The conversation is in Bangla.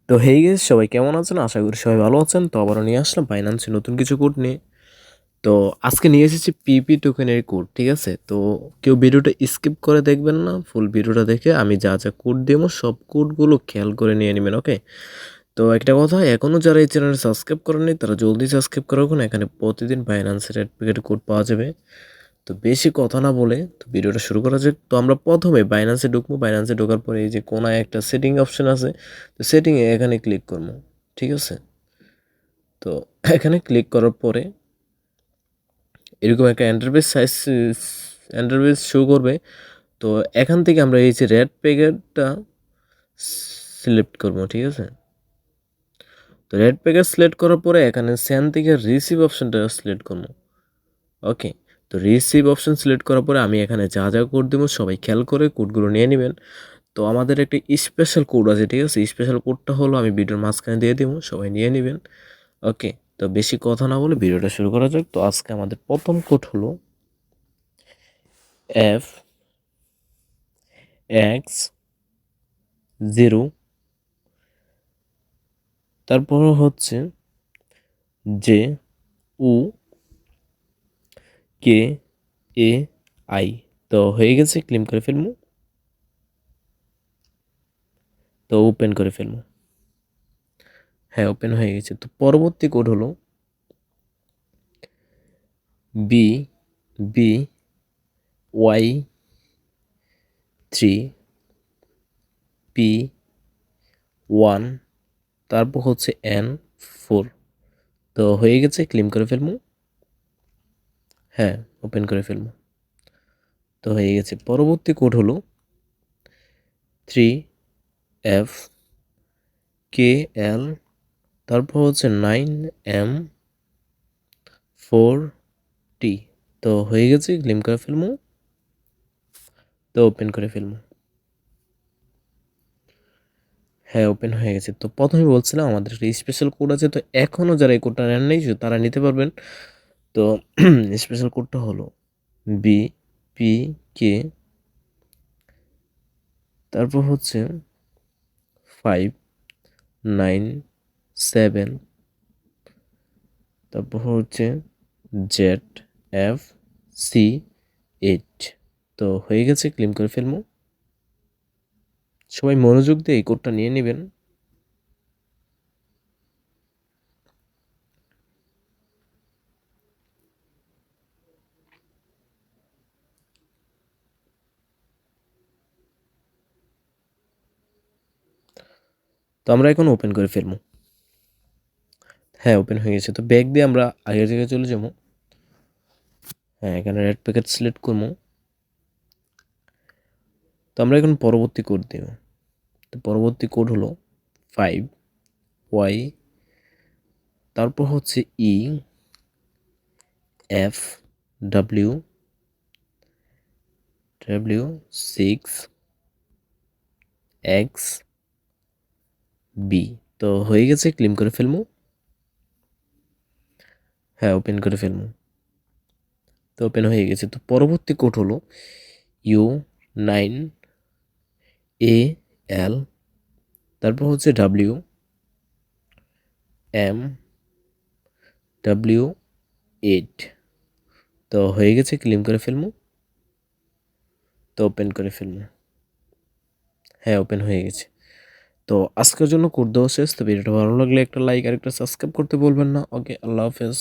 তো হেই গেস সবাই কেমন আছেন? আশা করি সবাই ভালো আছেন। তো আবারও নিয়ে আসলাম বাইন্যান্সে নতুন কিছু কোড নিয়ে। তো আজকে নিয়ে এসেছি পিপি টোকেনের কোড, ঠিক আছে? তো কেউ ভিডিওটা স্কিপ করে দেখবেন না, ফুল ভিডিওটা দেখে আমি যা যা কোড দেবো সব কোডগুলো খেয়াল করে নিয়ে নেবেন, ওকে? তো একটা কথা, এখনও যারা এই চ্যানেলে সাবস্ক্রাইব করেননি তারা জলদি সাবস্ক্রাইব করে রাখুন। এখানে প্রতিদিন বাইন্যান্সের অ্যাডভোকেট কোড পাওয়া যাবে। তো বেশি কথা না বলে তো ভিডিওটা শুরু করা যাক। তো আমরা প্রথমে বাইন্যান্সে ঢুকবো। বাইন্যান্সে ঢোকার পরে এই যে কোনায় একটা সেটিং অপশন আছে, তো সেটিংয়ে এখানে ক্লিক করবো, ঠিক আছে? তো এখানে ক্লিক করার পরে এরকম একটা ইন্টারফেস শো করবে। তো এখান থেকে আমরা এই যে রেড প্যাকেটটা সিলেক্ট করবো, ঠিক আছে? তো রেড প্যাকেট সিলেক্ট করার পরে এখানে সেন্ড থেকে রিসিভ অপশনটা সিলেক্ট করবো, ওকে? তো রিসিভ অপশন সিলেক্ট করার পরে আমি এখানে যা যা কোড দেবো সবাই খেয়াল করে কোডগুলো নিয়ে নেবেন। তো আমাদের একটা স্পেশাল কোড আছে, ঠিক আছে? স্পেশাল কোডটা হলো আমি ভিডিওর মাঝখানে দিয়ে দেবো, সবাই নিয়ে নেবেন, ওকে? তো বেশি কথা না বলে ভিডিওটা শুরু করা যাক। তো আজকে আমাদের প্রথম কোড হলো FX0, তারপর হচ্ছে JUKAI। তো হয়ে গেছে, ক্লেম করে ফেলবো। তো ওপেন করে ফেলবো। হ্যাঁ, ওপেন হয়ে গেছে। তো পরবর্তী কোড হলো BBY3P1, তারপর হচ্ছে N4। তো হয়ে গেছে, ক্লেম করে ফেলবো। হ্যাঁ, ওপেন করে ফেলবো। তো হয়ে গেছে। পরবর্তী কোড হলো 3FKL, তারপর হচ্ছে 9M4T। তো হয়ে গেছে, ক্লেম করে ফেলবো। তো ওপেন করে ফেলবো। হ্যাঁ, ওপেন হয়ে গেছে। তো প্রথমে বলছিলাম আমাদের একটা স্পেশাল কোড আছে, তো এখনও যারা এই কোডটা নেন নাই তারা নিতে পারবেন। তো স্পেশাল কোডটা হলো BPK, তারপর হচ্ছে 597, তারপর হচ্ছে ZFC8। তো হয়ে গেছে, ক্লেম করে ফেলবো। সবাই মনোযোগ দিয়ে এই কোডটা নিয়ে নেবেন। তো আমরা এখন ওপেন করে ফেলবো। হ্যাঁ, ওপেন হয়ে গেছে। তো ব্যাক দিয়ে আমরা আগের জায়গায় চলে যাবো। হ্যাঁ, এখানে রেড প্যাকেট সিলেক্ট করবো। তো আমরা এখন পরবর্তী কোড দেব। তো পরবর্তী কোড হলো 5Y, তারপর হচ্ছে EFW6XB। তো হয়ে গেছে, ক্লেম করে ফেলবো। হ্যাঁ, ওপেন করে ফেলবো। তো ওপেন হয়ে গেছে। তো পরবর্তী কোড হলো U9AL, তারপর হচ্ছে WMW8। তো হয়ে গেছে, ক্লেম করে ফেলবো। তো ওপেন করে ফেলবো। হ্যাঁ, ওপেন হয়ে গেছে। তো আজকের জন্য কোড দেওয়া শেষ। তো ভিডিওটা ভালো লাগলে একটা লাইক আর একটা সাবস্ক্রাইব করতে বলবেন না, ওকে? আল্লাহ হাফেজ।